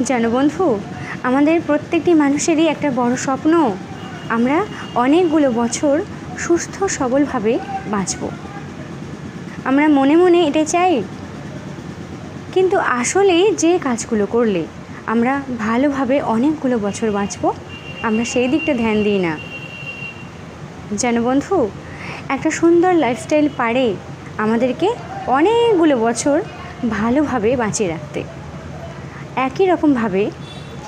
জানো বন্ধু, আমাদের প্রত্যেকটি মানুষেরই একটা বড় স্বপ্ন, আমরা অনেকগুলো বছর সুস্থ সবলভাবে বাঁচব। আমরা মনে মনে এটা চাই, কিন্তু আসলে যে কাজগুলো করলে আমরা ভালোভাবে অনেকগুলো বছর বাঁচব, আমরা সেই দিকটা ধ্যান দিই না। জানো বন্ধু, একটা সুন্দর লাইফস্টাইল পারে আমাদেরকে অনেকগুলো বছর ভালোভাবে বাঁচিয়ে রাখতে। একই রকমভাবে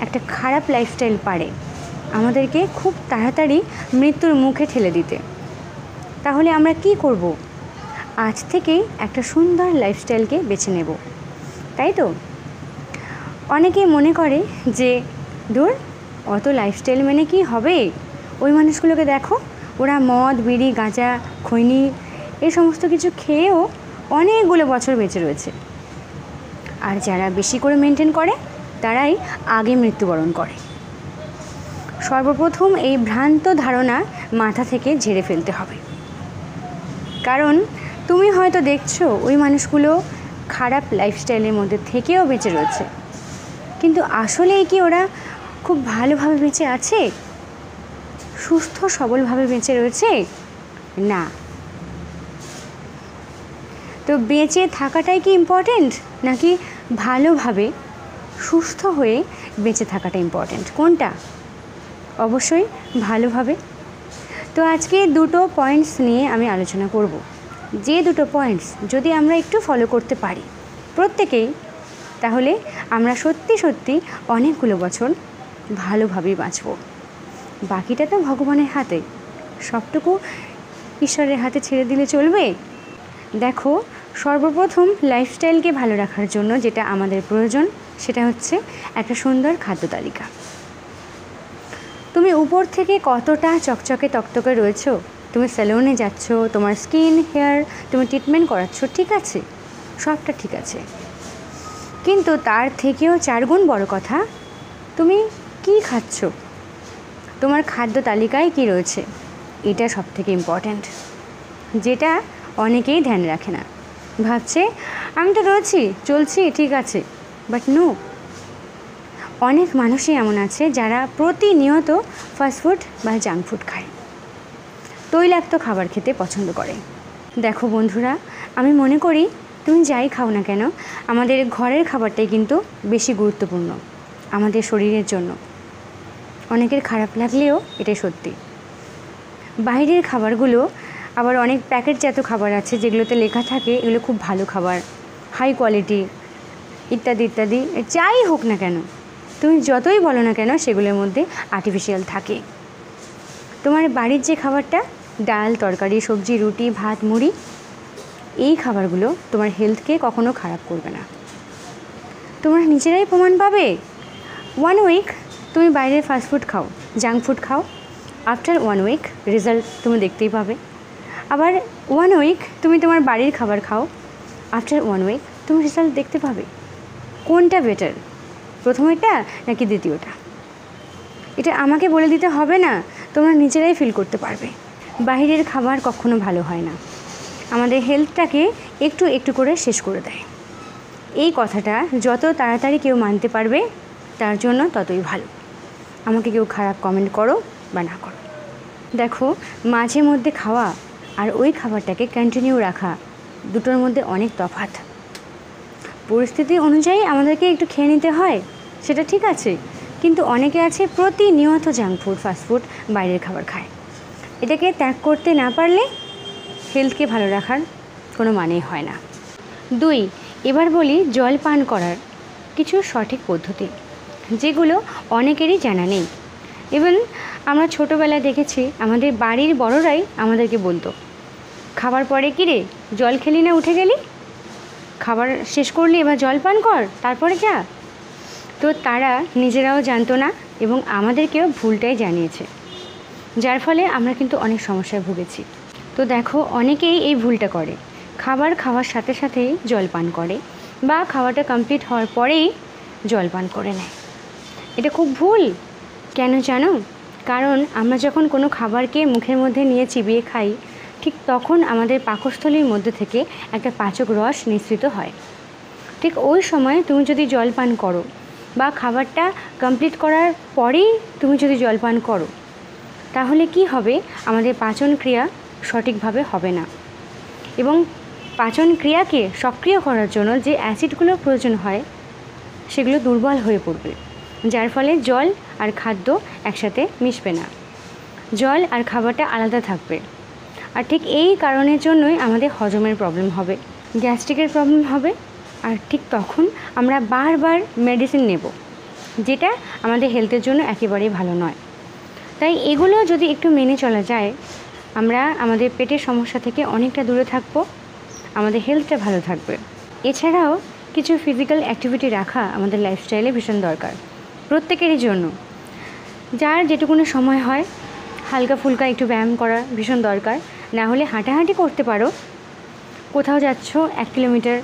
একটা খারাপ লাইফস্টাইল পারে আমাদেরকে খুব তাড়াতাড়ি মৃত্যুর মুখে ঠেলে দিতে। তাহলে আমরা কি করব? আজ থেকেই একটা সুন্দর লাইফস্টাইলকে বেছে নেব, তাই তো? অনেকেই মনে করে যে দূর, অত লাইফস্টাইল মেনে কি হবে? ওই মানুষগুলোকে দেখো, ওরা মদ, বিড়ি, গাঁজা, খৈনি এই সমস্ত কিছু খেয়েও অনেকগুলো বছর বেঁচে রয়েছে। আর যারা বেশি করে মেনটেন করে তারাই আগে মৃত্যুবরণ করে। সর্বপ্রথম এই ভ্রান্ত ধারণা মাথা থেকে ঝেড়ে ফেলতে হবে। কারণ তুমি হয়তো দেখছো ওই মানুষগুলো খারাপ লাইফস্টাইলের মধ্যে থেকেও বেঁচে রয়েছে, কিন্তু আসলেই কি ওরা খুব ভালোভাবে বেঁচে আছে? সুস্থ সবলভাবে বেঁচে রয়েছে? না। তো বেঁচে থাকাটাই কি ইম্পর্টেন্ট, নাকি ভালোভাবে সুস্থ হয়ে বেঁচে থাকাটা ইম্পর্টেন্ট? কোনটা? অবশ্যই ভালোভাবে। তো আজকে দুটো পয়েন্টস নিয়ে আমি আলোচনা করব, যে দুটো পয়েন্টস যদি আমরা একটু ফলো করতে পারি প্রত্যেকেই, তাহলে আমরা সত্যি সত্যি অনেকগুলো বছর ভালোভাবেই বাঁচব। বাকিটা তো ভগবানের হাতে, সবটুকু ঈশ্বরের হাতে ছেড়ে দিলে চলবে? দেখো, সর্বপ্রথম লাইফস্টাইলকে ভালো রাখার জন্য যেটা আমাদের প্রয়োজন সেটা হচ্ছে একটা সুন্দর খাদ্য তালিকা। তুমি উপর থেকে কতটা চকচকে তকতকে রয়েছো, তুমি সেলুনে যাচ্ছ, তোমার স্কিন, হেয়ার তুমি ট্রিটমেন্ট করাচ্ছ, ঠিক আছে, সবটা ঠিক আছে, কিন্তু তার থেকেও 4 গুণ বড় কথা, তুমি কি খাচ্ছ, তোমার খাদ্য তালিকায় কি রয়েছে, এটা সব থেকে ইম্পর্ট্যান্ট, যেটা অনেকেই ধ্যান রাখে না। ভাবছে আমি তো রয়েছি, চলছি, ঠিক আছে, বাট নো। অনেক মানুষই এমন আছে যারা প্রতিনিয়ত ফাস্টফুড বা জাঙ্ক ফুড খায়, তৈলাক্ত খাবার খেতে পছন্দ করে। দেখো বন্ধুরা, আমি মনে করি তুমি যাই খাও না কেন, আমাদের ঘরের খাবারটাই কিন্তু বেশি গুরুত্বপূর্ণ আমাদের শরীরের জন্য। অনেকের খারাপ লাগলেও এটাই সত্যি। বাইরের খাবারগুলো আবার অনেক প্যাকেটজাত খাবার আছে যেগুলোতে লেখা থাকে এগুলো খুব ভালো খাবার, হাই কোয়ালিটি ইত্যাদি ইত্যাদি। যাই হোক না কেন, তুমি যতই বলো না কেন, সেগুলোর মধ্যে আর্টিফিশিয়াল থাকে। তোমার বাড়ির যে খাবারটা, ডাল, তরকারি, সবজি, রুটি, ভাত, মুড়ি, এই খাবারগুলো তোমার হেলথকে কখনো খারাপ করবে না। তোমরা নিজেরাই প্রমাণ পাবে। 1 উইক তুমি বাইরের ফাস্টফুড খাও, জাঙ্ক ফুড খাও, আফটার 1 উইক রেজাল্ট তুমি দেখতেই পাবে। আবার 1 উইক তুমি তোমার বাড়ির খাবার খাও, আফটার 1 উইক তুমি রেজাল্ট দেখতে পাবে। কোনটা বেটার, প্রথমেরটা নাকি দ্বিতীয়টা? এটা আমাকে বলে দিতে হবে না, তোমরা নিজেরাই ফিল করতে পারবে। বাইরের খাবার কখনো ভালো হয় না, আমাদের হেলথটাকে একটু একটু করে শেষ করে দেয়। এই কথাটা যত তাড়াতাড়ি কেউ মানতে পারবে তার জন্য ততই ভালো। আমাকে কেউ খারাপ কমেন্ট করো বা না করো। দেখো, মাঝে মধ্যে খাওয়া আর ওই খাবারটাকে কন্টিনিউ রাখা, দুটোর মধ্যে অনেক তফাৎ। পরিস্থিতি অনুযায়ী আমাদেরকে একটু খেয়ে নিতে হয়, সেটা ঠিক আছে, কিন্তু অনেকে আছে প্রতিনিয়ত জাঙ্ক ফুড, ফাস্টফুড, বাইরের খাবার খায়। এটাকে ত্যাগ করতে না পারলে হেলথকে ভালো রাখার কোনো মানেই হয় না। 2, এবার বলি জল পান করার কিছু সঠিক পদ্ধতি, যেগুলো অনেকেরই জানা নেই। ইভেন আমরা ছোটোবেলায় দেখেছি আমাদের বাড়ির বড়রাই আমাদেরকে বলতো, খাবার পরে কি রে, জল খেলি না উঠে গেলি, খাবার শেষ করলি এবার জল পান কর, তারপরে যা। তো তারা নিজেরাও জানতো না এবং আমাদেরকেও ভুলটাই জানিয়েছে, যার ফলে আমরা কিন্তু অনেক সমস্যায় ভুগেছি। তো দেখো, অনেকেই এই ভুলটা করে, খাবার খাওয়ার সাথে সাথেই জল পান করে বা খাওয়াটা কমপ্লিট হওয়ার পরেই জল পান করে নেয়। এটা খুব ভুল। কেন জানো? কারণ আমরা যখন কোনো খাবারকে মুখের মধ্যে নিয়ে চিবিয়ে খাই, ঠিক তখন আমাদের পাকস্থলীর মধ্যে থেকে একটা পাচক রস নিঃসৃত হয়। ঠিক ওই সময় তুমি যদি জল পান করো, বা খাবারটা কমপ্লিট করার পরেই তুমি যদি জল পান করো, তাহলে কি হবে, আমাদের পাচন ক্রিয়া সঠিকভাবে হবে না এবং পাচন ক্রিয়াকে সক্রিয় করার জন্য যে অ্যাসিডগুলোর প্রয়োজন হয় সেগুলো দুর্বল হয়ে পড়বে, যার ফলে জল আর খাদ্য একসাথে মিশবে না, জল আর খাবারটা আলাদা থাকবে। আর ঠিক এই কারণের জন্যই আমাদের হজমের প্রবলেম হবে, গ্যাস্ট্রিকের প্রবলেম হবে। আর ঠিক তখন আমরা বারবার মেডিসিন নেব, যেটা আমাদের হেলথের জন্য একেবারেই ভালো নয়। তাই এগুলো যদি একটু মেনে চলা যায়, আমরা আমাদের পেটের সমস্যা থেকে অনেকটা দূরে থাকবো, আমাদের হেলথটা ভালো থাকবে। এছাড়াও কিছু ফিজিক্যাল অ্যাক্টিভিটি রাখা আমাদের লাইফস্টাইলে ভীষণ দরকার, প্রত্যেকেরই জন্য। যার যেটুকুনি সময় হয় হালকা ফুলকা একটু ব্যায়াম করা ভীষণ দরকার। না হলে হাঁটাহাঁটি করতে পারো, কোথাও যাচ্ছ 1 কিলোমিটার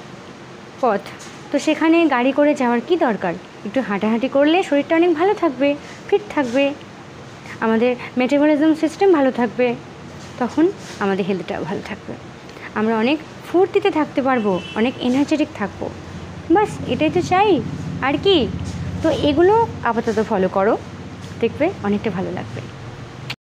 পথ, তো সেখানে গাড়ি করে যাওয়ার কি দরকার, একটু হাঁটাহাঁটি করলে শরীরটা অনেক ভালো থাকবে, ফিট থাকবে, আমাদের মেটাবলিজম সিস্টেম ভালো থাকবে, তখন আমাদের হেলথটাও ভালো থাকবে, আমরা অনেক ফুর্তিতে থাকতে পারবো, অনেক এনার্জেটিক থাকবো। বাস এটাই তো চাই, আর কি। তো এগুলো আপাতত ফলো করো, দেখবে অনেকটা ভালো লাগবে।